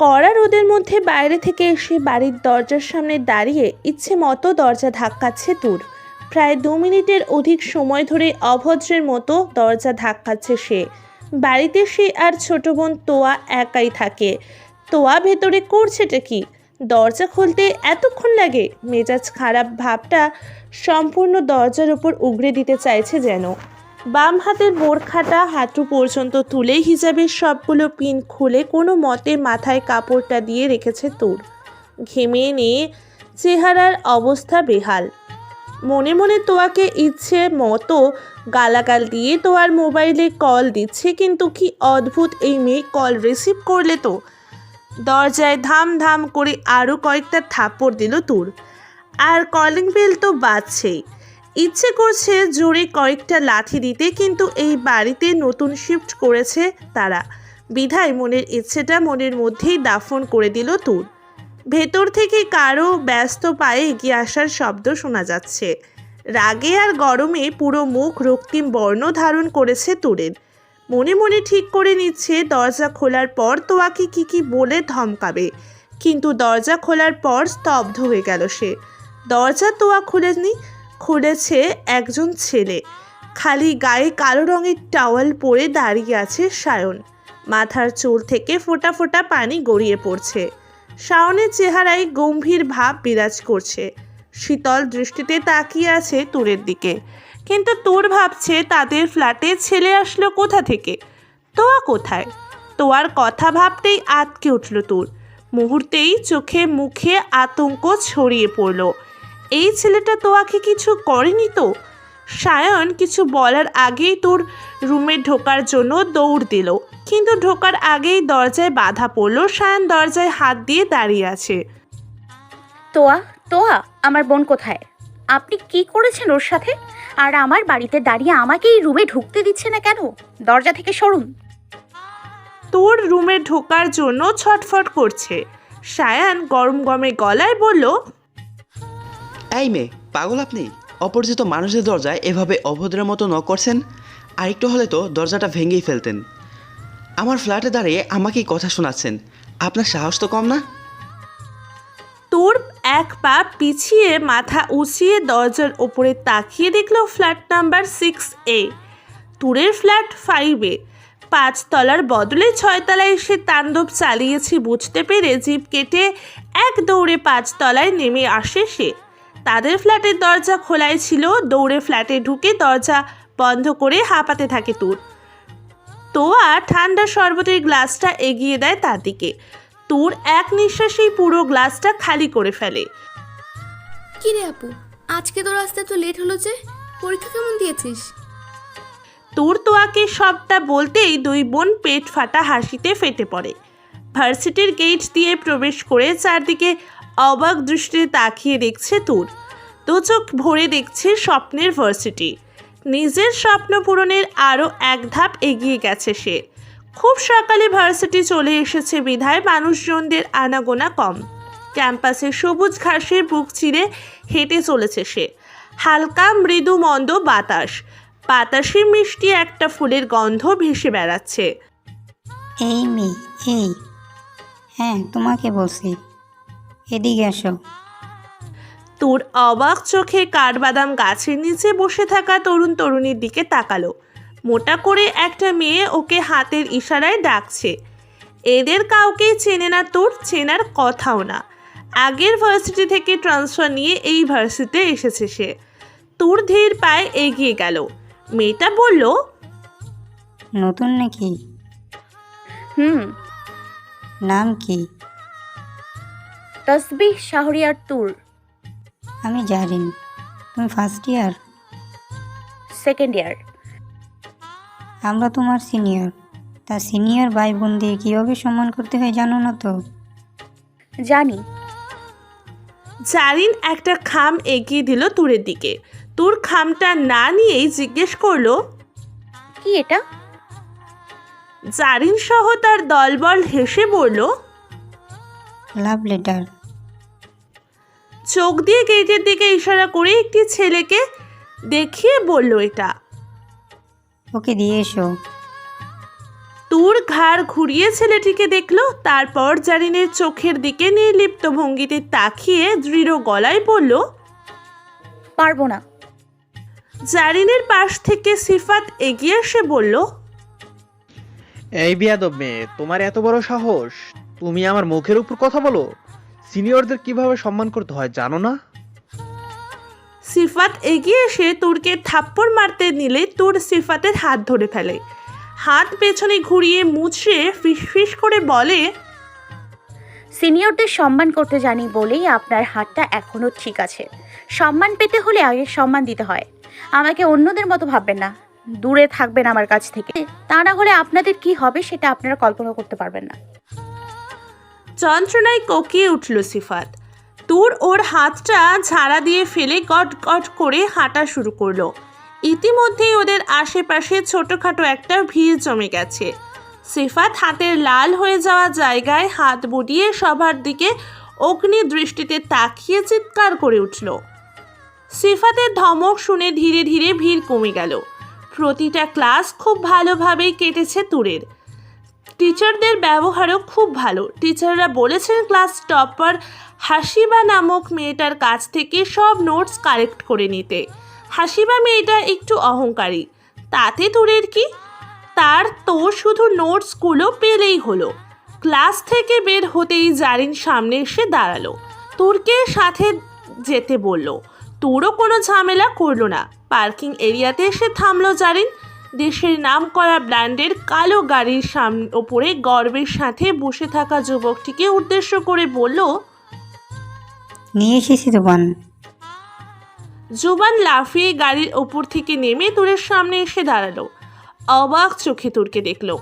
কড়া রোদের মধ্যে বাইরে থেকে এসে বাড়ির দরজার সামনে দাঁড়িয়ে ইচ্ছে মতো দরজা ধাক্কাচ্ছে তুর। প্রায় 2 মিনিটের অধিক সময় ধরে অভদ্রের মতো দরজা ধাক্কাচ্ছে সে। বাড়িতে সে আর ছোট বোন তোয়া একাই থাকে। তোয়া ভেতরে করছেটা কি? দরজা খুলতে এতক্ষণ লাগে। মেজাজ খারাপ ভাবটা সম্পূর্ণ দরজার উপর উগড়ে দিতে চাইছে যেন। বাম হাতের বোরখাটা হাঁটু পর্যন্ত তুলে হিজাবের সবগুলো পিন খুলে কোনো মতে মাথায় কাপড়টা দিয়ে রেখেছে তুর। ঘেমে নিয়ে চেহারার অবস্থা বেহাল। মনে মনে তোয়াকে ইচ্ছে মতো গালাগাল দিয়ে তোয়ার মোবাইলে কল দিচ্ছে, কিন্তু কি অদ্ভুত, এই মেয়ে কল রিসিভ করলে তো। দরজায় ধাম ধাম করে আরও কয়েকটা থাপ্পড় দিল তুর। আর কলিং বেল তো বাজছেই। ইচ্ছে করছে জোরে কয়েকটা লাথি দিতে, কিন্তু এই বাড়িতে নতুন শিফট করেছে তারা, বিধায় মনের ইচ্ছেটা মনের মধ্যেই দাফন করে দিল তুর। ভেতর থেকে কারো ব্যস্ত পায়ে এগিয়ে আসার শব্দ শোনা যাচ্ছে। রাগে আর গরমে পুরো মুখ রক্তিম বর্ণ ধারণ করেছে তুরের। মনে মনে ঠিক করে নিচ্ছে দরজা খোলার পর তোয়াকে কি বলে ধমকাবে, কিন্তু দরজা খোলার পর স্তব্ধ হয়ে গেল সে। দরজা তোয়া খুলেনি, খুলেছে একজন ছেলে। খালি গায়ে কালো রঙের টাওয়াল পরে দাঁড়িয়ে আছে সায়ন। মাথার চুল থেকে ফোঁটা ফোঁটা পানি গড়িয়ে পড়ছে। শাওনের চেহারায় গম্ভীর ভাব বিরাজ করছে। শীতল দৃষ্টিতে তাকিয়ে আছে তুরের দিকে, কিন্তু তুর ভাবছে তাদের ফ্ল্যাটে ছেলে আসলো কোথা থেকে, তোয়া কোথায়। তোয়ার কথা ভাবতেই আটকে উঠল তুর। মুহূর্তেই চোখে মুখে আতঙ্ক ছড়িয়ে পড়ল। এই ছেলেটা তোয়াকে কিছু করেনি তো? সায়ন কিছু বলার আগেই তোর রুমে ঢোকার জন্য দৌড় দিল, কিন্তু ঢোকার আগেই দরজায় বাধা পড়ল। সায়ন দরজায় হাত দিয়ে দাঁড়িয়ে আছে। তোয়া, তোয়া, আমার বোন কোথায়? আপনি কি করেছেন ওর সাথে? আর আমার বাড়িতে দাঁড়িয়ে আমাকে এই রুমে ঢুকতে দিচ্ছে না কেন? দরজা থেকে সরুন। তোর রুমে ঢোকার জন্য ছটফট করছে। সায়ান গরম গরমে গলায় বলল, এই মেয়ে, পাগল আপনি? অপরিচিত মানুষের দরজায় এভাবে অভদ্রের মতো নক করছেন? আরেকটু হলে তো দরজাটা ভেঙেই ফেলতেন। আমার ফ্ল্যাটে দাঁড়িয়ে আমাকেই কথা শোনাচ্ছেন, আপনার সাহস তো কম না? তোর এক পা পিছিয়ে মাথা উঁচিয়ে দরজার ওপরে তাকিয়ে দেখল flat number 6A। তুরের flat 5A। 5 তলার বদলে 6 তলায় এসে তাণ্ডব চালিয়েছি বুঝতে পেরে জিপ কেটে এক দৌড়ে 5 তলায় নেমে আসে সে। তাদের ফ্ল্যাটের দরজা খোলাই ছিল। দৌড়ে ফ্ল্যাটে ঢুকে দরজা বন্ধ করে হাঁপাতে থাকে তুর। তোয়া ঠান্ডা শরবতের গ্লাসটা এগিয়ে দেয় তার দিকে। তুর এক নিঃশ্বাসেই পুরো গ্লাসটা খালি করে ফেলে। কি রে আপু, আজকে তোর আসতে তো লেট হলো যে? পরীক্ষা কেমন দিয়েছিস? তুর তোয়াকে সবটা বলতেই দুই বোন পেট ফাটা হাসিতে ফেটে পড়ে। ভার্সিটির গেট দিয়ে প্রবেশ করে চারদিকে অবাক দৃষ্টিতে তাকিয়ে দেখছে তুর। দু চোখ ভরে দেখছে স্বপ্নের ভার্সিটি। নিজের স্বপ্ন পূরণের আরও এক ধাপ এগিয়ে গেছে সে। খুব সকালে ভার্সিটি চলে এসেছে বিধায় মানুষজনদের আনাগোনা কম। ক্যাম্পাসে সবুজ ঘাসের বুক চিরে হেঁটে চলেছে সে। হালকা মৃদু মন্দ বাতাস, বাতাসে মিষ্টি একটা ফুলের গন্ধ ভেসে বেড়াচ্ছে। এই মেয়ে, এই, হ্যাঁ তোমাকে বলছি, এদিকে আসো। তোর অবাক চোখে কাঠবাদাম গাছের নিচে বসে থাকা তরুণ তরুণীর দিকে তাকালো। মোটা করে একটা মেয়ে ওকে হাতের ইশারায় ডাকছে। এদের কাউকেই চেনে না তোর, চেনার কথাও না। আগের ভার্সিটি থেকে ট্রান্সফার নিয়ে এই ভার্সিটিতে এসেছে সে। তোর ধীর পায়ে এগিয়ে গেল। মেয়েটা বলল, নতুন নাকি? নাম কি? তসবিহ শাহরিয়ার তুর। আমি জানি। তুমি ফার্স্ট ইয়ার? Second year. আমরা তোমার সিনিয়র। তা সিনিয়র ভাই বোনদের কীভাবে সম্মান করতে হয় জানো না তো? জানি। জারিন একটা খাম এগিয়ে দিল তুরের দিকে। তোর খামটা না নিয়েই জিজ্ঞেস করলো, কি এটা? জারিন সহ তার দলবল হেসে বলল, লাভ লেটার। চোখ দিয়ে গেটের দিকে ইশারা করে একটি ছেলেকে দেখিয়ে বলল, এটা। ওকে দিয়ে এসো। তুর ঘাড় ঘুরিয়ে ছেলেটিকে দেখল, তারপর জারিনের চোখের দিকে নির্লিপ্ত ভঙ্গিতে তাকিয়ে দৃঢ় গলায় বলল, পারবো না। জারিনের পাশ থেকে সিফাত এগিয়ে এসে বলল, এই বিয়াদব মেয়ে, তোমার এত বড় সাহস! তুমি আমার মুখের উপর কথা বলো? সিনিয়রদের কিভাবে সম্মান করতে হয় জানো না? সিফাত এগিয়ে এসে তুরকে থাপ্পড় মারতে নিলে তুর সিফাতের হাত ধরে ফেলে। হাত পেছনে ঘুরিয়ে মুচড়ে ফিসফিস করে বলে, সিনিয়রদের সম্মান করতে জানি বলেই আপনার হাতটা এখনো ঠিক আছে। সম্মান পেতে হলে আগে সম্মান দিতে হয়। আমাকে অন্যদের মতো ভাববেন না, দূরে থাকবেন আমার কাছ থেকে। তা না হলে আপনাদের কি হবে সেটা আপনারা কল্পনা করতে পারবেন না। যন্ত্রণায় কোকিয়ে উঠল সিফাত। তুর ওর হাতটা ঝাড়া দিয়ে ফেলে গট গট করে হাঁটা শুরু করলো। ইতিমধ্যেই ওদের আশেপাশে ছোটোখাটো একটা ভিড় জমে গেছে। সিফাত হাতের লাল হয়ে যাওয়া জায়গায় হাত বুলিয়ে সবার দিকে অগ্নি দৃষ্টিতে তাকিয়ে চিৎকার করে উঠল। সিফাতের ধমক শুনে ধীরে ধীরে ভিড় কমে গেল। প্রতিটা ক্লাস খুব ভালোভাবেই কেটেছে তুরের। টিচারদের ব্যবহারও খুব ভালো। টিচাররা বলেছেন ক্লাস টপার হাসিবা নামক মেয়েটার কাছ থেকে সব নোটস কালেক্ট করে নিতে। হাসিবা মেয়েটা একটু অহংকারী, তাতে তুরের কি? তার তো শুধু নোটসগুলো পেলেই হলো। ক্লাস থেকে বের হতেই জারিন সামনে এসে দাঁড়ালো, তুরকে সাথে যেতে বলল। তুরও কোনো ঝামেলা করলো না। পার্কিং এরিয়াতে এসে থামলো জারিন। দেশের নামকরা ব্র্যান্ডের কালো গাড়ির ওপরে গর্বের সাথে বসে থাকা যুবকটিকে উদ্দেশ্য করে বলল, নিয়ে এসেছি জুবান। জুবান লাফিয়ে গাড়ির ওপর থেকে নেমে তুরের সামনে এসে দাঁড়ালো। অবাক চোখে তুরকে দেখলো।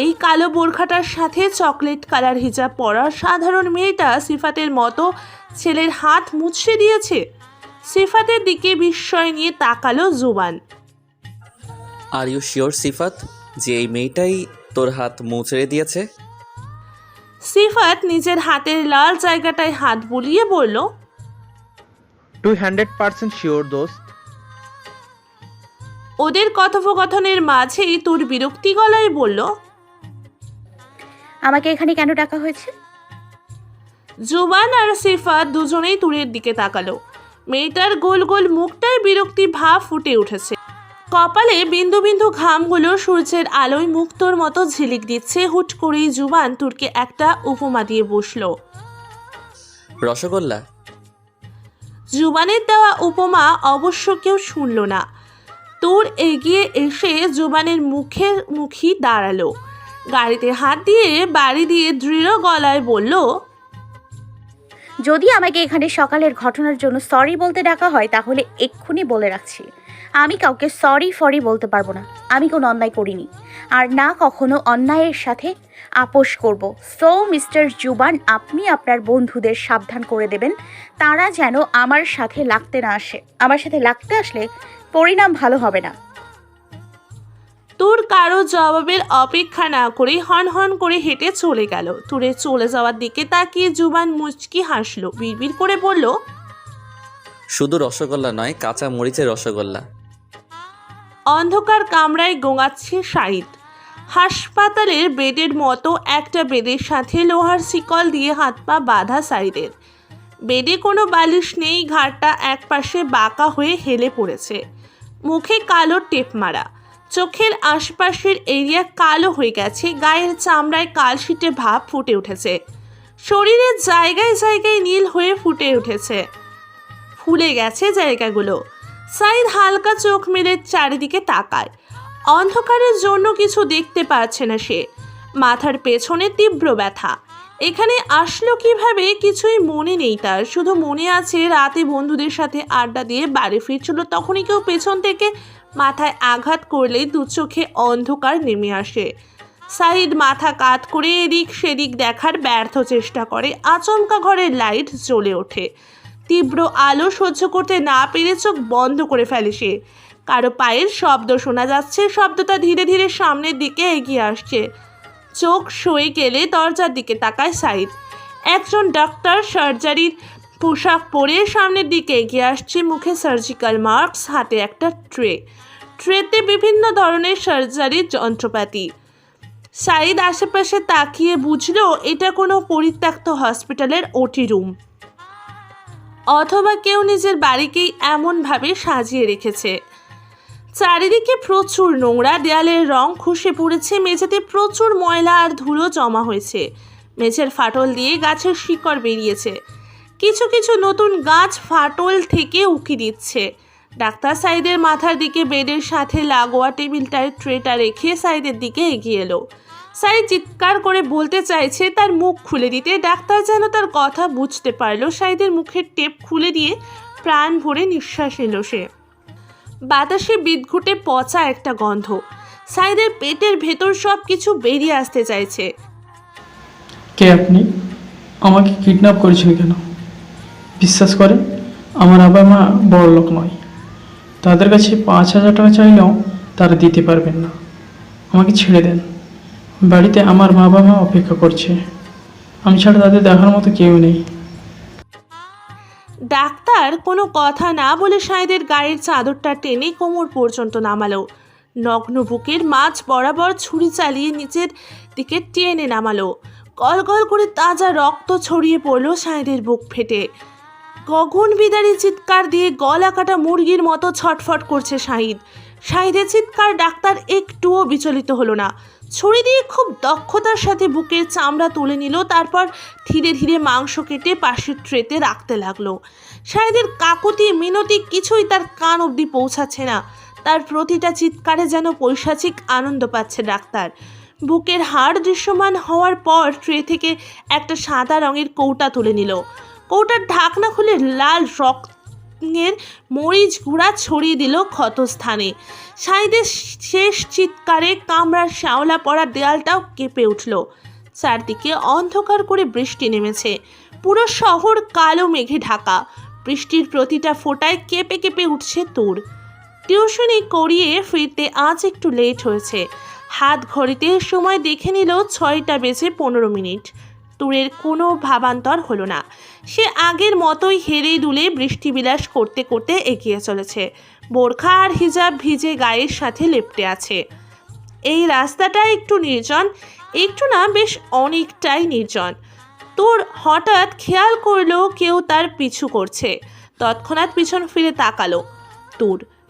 এই কালো বোরখাটার সাথে চকলেট কালার হিজাব পরা সাধারণ মেয়েটা সিফাতের মতো ছেলের হাত মুছড়ে দিয়েছে। সিফাতের দিকে বিস্ময় নিয়ে তাকালো জুবান। আর ইউ শিওর সিফাত যে এই মেয়েটাই তোর হাত মুচড়ে দিয়েছে? সিফাত নিজের হাতের লাল জায়গাটায় হাত বুলিয়ে বলল, 200% শিওর দোস্ত। ওদের কথোপকথনের মাঝেই তোর বিরক্তি গলায় বলল, আমাকে এখানে কেন ডাকা হয়েছে? জুবান আর সিফাত দুজনেই তুরের দিকে তাকালো। মেয়েটার গোল গোল মুখটায় বিরক্তি ভাব ফুটে উঠেছে। কপালে বিন্দু বিন্দু ঘামগুলো সূর্যের আলোয় মুক্তোর মতো ঝিলিক দিচ্ছে। হুট করেই জুবান তুরকে একটা উপমা দিয়ে বসলো। রসগোল্লা। জুবানের দেওয়া উপমা অবশ্য কেউ শুনল না। তুর এগিয়ে এসে জুবানের মুখোমুখি দাঁড়ালো। গাড়িতে হাত দিয়ে বাড়ি দিয়ে দৃঢ় গলায় বলল, যদি আমাকে এখানে সকালের ঘটনার জন্য সরি বলতে ডাকা হয় তাহলে এক্ষুনি বলে রাখছি, আমি কাউকে সরি বলতে পারবো না। আমি কোনো অন্যায় করিনি, আর না কখনো অন্যায়ের সাথে আপোষ করব। সো মিস্টার জুবান, আপনি আপনার বন্ধুদের সাবধান করে দেবেন তারা যেন আমার সাথে লাগতে না আসে। আমার সাথে লাগতে আসলে পরিণাম ভালো হবে না। তুর কারো জবাবের অপেক্ষা না করে হন হন করে হেঁটে চলে গেল। তুরের চলে যাওয়ার দিকে তাকিয়ে জুবান মুচকি হাসলো, বিড়বিড় করে বলল, শুধু রসগোল্লা নয়, কাঁচা মরিচের রসগোল্লা। অন্ধকার কামরায় গোঙাচ্ছে শাহিদ। হাসপাতালের বেডের মতো একটা বেডের সাথে লোহার শিকল দিয়ে হাত পা বাঁধা সাইদের। বেডে কোনো বালিশ নেই, ঘাড়টা একপাশে বাঁকা হয়ে হেলে পড়েছে। মুখে কালো টেপ মারা, চোখের আশপাশের এরিয়া কালো হয়ে গেছে। গায়ের চামড়ায় কালশিটে ভাব ফুটে উঠেছে। শরীরের জায়গায় জায়গায় নীল হয়ে ফুটে উঠেছে, ফুলে গেছে জায়গাগুলো। সাইদ হালকা চোখ মেলে চারিদিকে তাকায়। অন্ধকারের জন্য কিছু দেখতে পাচ্ছে না সে। মাথার পেছনে তীব্র ব্যথা। এখানে আসলো কিভাবে কিছুই মনে নেই তার। শুধু মনে আছে রাতে বন্ধুদের সাথে আড্ডা দিয়ে বাড়ি ফিরছিল, তখনই কেউ পেছন থেকে মাথায় আঘাত করলেই দু চোখে অন্ধকার নেমে আসে। সাইদ মাথা কাত করে এদিক সেদিক দেখার ব্যর্থ চেষ্টা করে। আচমকা ঘরের লাইট জ্বলে ওঠে। তীব্র আলো সহ্য করতে না পেরে চোখ বন্ধ করে ফেলে সে। কারো পায়ের শব্দ শোনা যাচ্ছে। শব্দটা ধীরে ধীরে সামনের দিকে এগিয়ে আসছে। চোখ সয়ে গেলে দরজার দিকে তাকায় সাইদ। একজন ডাক্তার সার্জারির পোশাক পরে সামনের দিকে এগিয়ে আসছে। মুখে সার্জিক্যাল মাস্ক, হাতে একটা ট্রেতে বিভিন্ন ধরনের সার্জারির যন্ত্রপাতি। সাইদ আশেপাশে তাকিয়ে বুঝলো এটা কোনো পরিত্যক্ত হসপিটালের ওটি রুম, অথবা কেউ নিজের বাড়িকেই এমনভাবে সাজিয়ে রেখেছে। চারিদিকে প্রচুর নোংরা, দেয়ালের রং খসে পড়েছে, মেঝেতে প্রচুর ময়লা আর ধুলো জমা হয়েছে। মেঝের ফাটল দিয়ে গাছের শিকড় বেরিয়েছে, কিছু কিছু নতুন গাছ ফাটল থেকে উকি দিচ্ছে। ডাক্তার সাইদের মাথার দিকে বেডের সাথে লাগোয়া টেবিলটায় ট্রেটা রেখে সাইদের দিকে এগিয়ে এলো। সাইদ চিৎকার করে বলতে চাইছে তার মুখ খুলে দিতে, ডাক্তার যেন তার কথা বুঝতে পারলো। সাইদের মুখের টেপ খুলে দিয়ে প্রাণ ভরে নিঃশ্বাস নিল সে। বাতাসে বিদঘুটে পচা একটা গন্ধ, সাইদের পেটের ভেতর সব কিছু বেরিয়ে আসতে চাইছে। কে আপনি? আমাকে কিডন্যাপ করেছেন কেন? বিশ্বাস করেন, আমার বাবা মা বড় লোক নয়, তাদের কাছে 5,000 টাকা চাইলেও তারা দিতে পারবেন না। আমাকে ছেড়ে দেন, বাড়িতে আমার বাবা মা অপেক্ষা করছে, আমি ছাড়া তাদের দেখার মতো কেউ নেই। ডাক্তার কোনো কথা না বলে সাইদের গায়ের চাদরটা টেনে কোমর পর্যন্ত নামালো। নগ্ন বুকের মাঝ বরাবর ছুরি চালিয়ে নিচের দিকে টেনে নামালো। গলগল করে তাজা রক্ত ছড়িয়ে পড়লো সাইদের বুক ফেটে। গগন বিদারী চিৎকার দিয়ে গলা কাটা মুরগির মতো ছটফট করছে সাইদ। সাইদের চিৎকার ডাক্তার একটুও বিচলিত হলো না। ছুরি দিয়ে খুব দক্ষতার সাথে বুকের চামড়া তুলে নিল, তারপর ধীরে ধীরে মাংস কেটে পাশের ট্রেতে রাখতে লাগলো। সাইদের কাকুতি মিনতি কিছুই তার কান অবধি পৌঁছাচ্ছে না। তার প্রতিটা চিৎকারে যেন পৈশাচিক আনন্দ পাচ্ছে ডাক্তার। বুকের হাড় দৃশ্যমান হওয়ার পর ট্রে থেকে একটা সাদা রঙের কৌটা তুলে নিল। কৌটার ঢাকনা খুলে লাল রক্তের মরিচ গুঁড়া ছড়িয়ে দিল ক্ষতস্থানে। সাইদের শেষ চিৎকারে কামরার শ্যাওলা পড়া দেয়ালটাও কেঁপে উঠল। চারদিকে অন্ধকার করে বৃষ্টি নেমেছে, পুরো শহর কালো মেঘে ঢাকা। বৃষ্টির প্রতিটা ফোঁটায় কেঁপে কেঁপে উঠছে তুর। টিউশনি করিয়ে ফিরতে আজ একটু লেট হয়েছে। হাত ঘড়িতে সময় দেখে নিল 6:15। তুরের কোনো ভাবান্তর হলো না, সে আগের মতোই হেরে দুলে বৃষ্টিবিলাস করতে করতে এগিয়ে চলেছে। বোরখা আর হিজাব ভিজে গায়ের সাথে লেপ্টে আছে। এই রাস্তাটা একটু নির্জন, একটু না বেশ অনেকটাই নির্জন। তোর হঠাৎ খেয়াল করলো কেউ তার পিছু করছে। তৎক্ষণাৎ পিছন ফিরে তাকালো।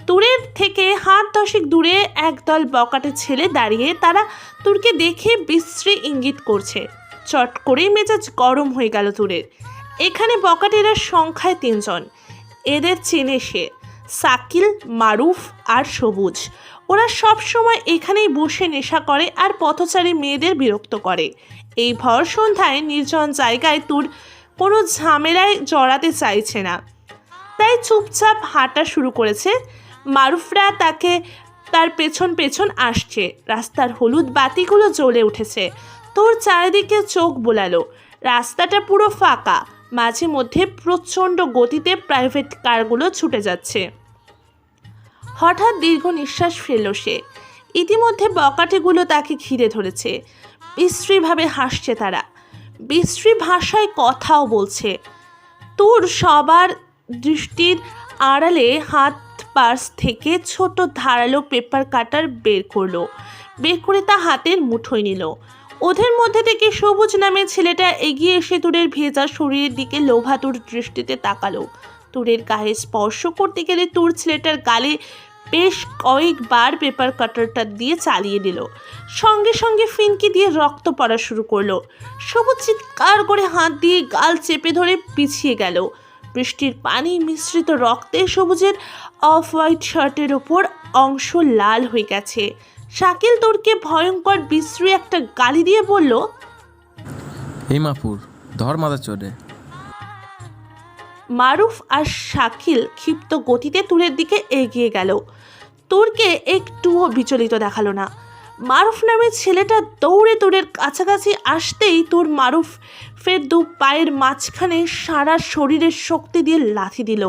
তুরের থেকে হাত 10 দূরে একদল বকাটে ছেলে দাঁড়িয়ে, তারা তুরকে দেখে বিশ্রী ইঙ্গিত করছে। চট করেই মেজাজ গরম হয়ে গেল তুরের। এখানে বকাটেরা সংখ্যায় 3 জন। এদের চেনে সে, শাকিল, মারুফ আর সবুজ। ওরা সব সময় এখানেই বসে নেশা করে আর পথচারী মেয়েদের বিরক্ত করে। এই ভর সন্ধ্যায় নির্জন জায়গায় তুর কোনো ঝামেলায় জড়াতে চাইছে না, তাই চুপচাপ হাঁটা শুরু করেছে। মারুফরা তার পেছন পেছন আসছে। রাস্তার হলুদ বাতিগুলো জ্বলে উঠেছে। তোর চারিদিকে চোখ বোলালো। রাস্তাটা পুরো ফাঁকা, মাঝে মধ্যে প্রচণ্ড গতিতে প্রাইভেট কারগুলো ছুটে যাচ্ছে। হঠাৎ দীর্ঘ নিঃশ্বাস ফেলল সে। ইতিমধ্যে বকাটেগুলো তাকে ঘিরে ধরেছে। বিশ্রীভাবে হাসছে তারা, বিশ্রী ভাষায় কথাও বলছে। তোর সবার দৃষ্টির আড়ালে হাত পার্স থেকে ছোট ধারালো পেপার কাটার বের করে তা হাতের মুঠোয় নিল। ওদের মধ্যে থেকে সবুজ নামের ছেলেটা এগিয়ে এসে তুরের ভেজা শরীরের দিকে লোভাতুর দৃষ্টিতে তাকালো। তুরের গায়ে স্পর্শ করতে গেলে তুর ছেলেটার গালে বেশ কয়েকবার পেপার কাটারটা দিয়ে চালিয়ে দিল। সঙ্গে সঙ্গে ফিনকি দিয়ে রক্ত পড়া শুরু করলো। সবুজ চিৎকার করে হাত দিয়ে গাল চেপে ধরে পিছিয়ে গেল। বৃষ্টির পানি মিশ্রিত রক্তে সবুজের অফ হোয়াইট শার্টের ওপর অংশ লাল হয়ে গেছে। শাকিল তোরকে ভয়ঙ্কর বিশ্রী একটা গালি দিয়ে বলল, হিমাপুর ধর মাথা চড়ে। মারুফ আর শাকিল ক্ষিপ্ত গতিতে তুরের দিকে এগিয়ে গেল। তোরকে একটুও বিচলিত দেখালো না। মারুফ নামের ছেলেটা দৌড়ে তোরের কাছাকাছি আসতেই তোর মারুফের 2 পায়ের মাঝখানে সারা শরীরের শক্তি দিয়ে লাথি দিল।